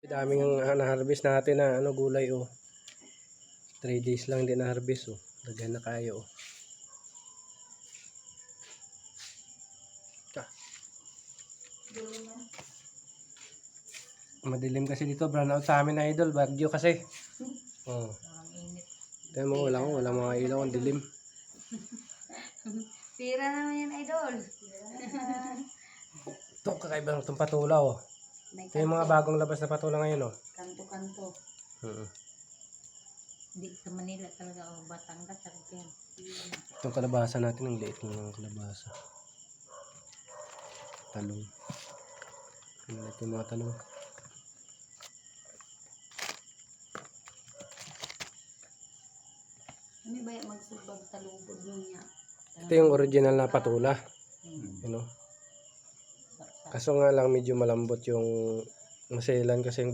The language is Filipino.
Daming na-harvest natin na gulay oh. 3 days lang din na-harvest oh. Daghan na kayo oh. Madilim kasi dito, brown out sa amin na idol, bagyo kasi. Oh. Tayo mo, wala mga ilaw, ang dilim. Pira naman yan, idol. Ito, kakaiba ng itong patula oh. Ito yung mga bagong labas na patula ngayon oh. Kanto-kanto. Hindi sa Manila talaga o Batangas. Itong kalabasa natin, ang liit ng kalabasa. Talong. Ito yung mga talong. Ano ba yung magsubag talubod nyo niya? Ito yung original na patula. You know? Kaso nga lang medyo malambot yung maselan kasi yung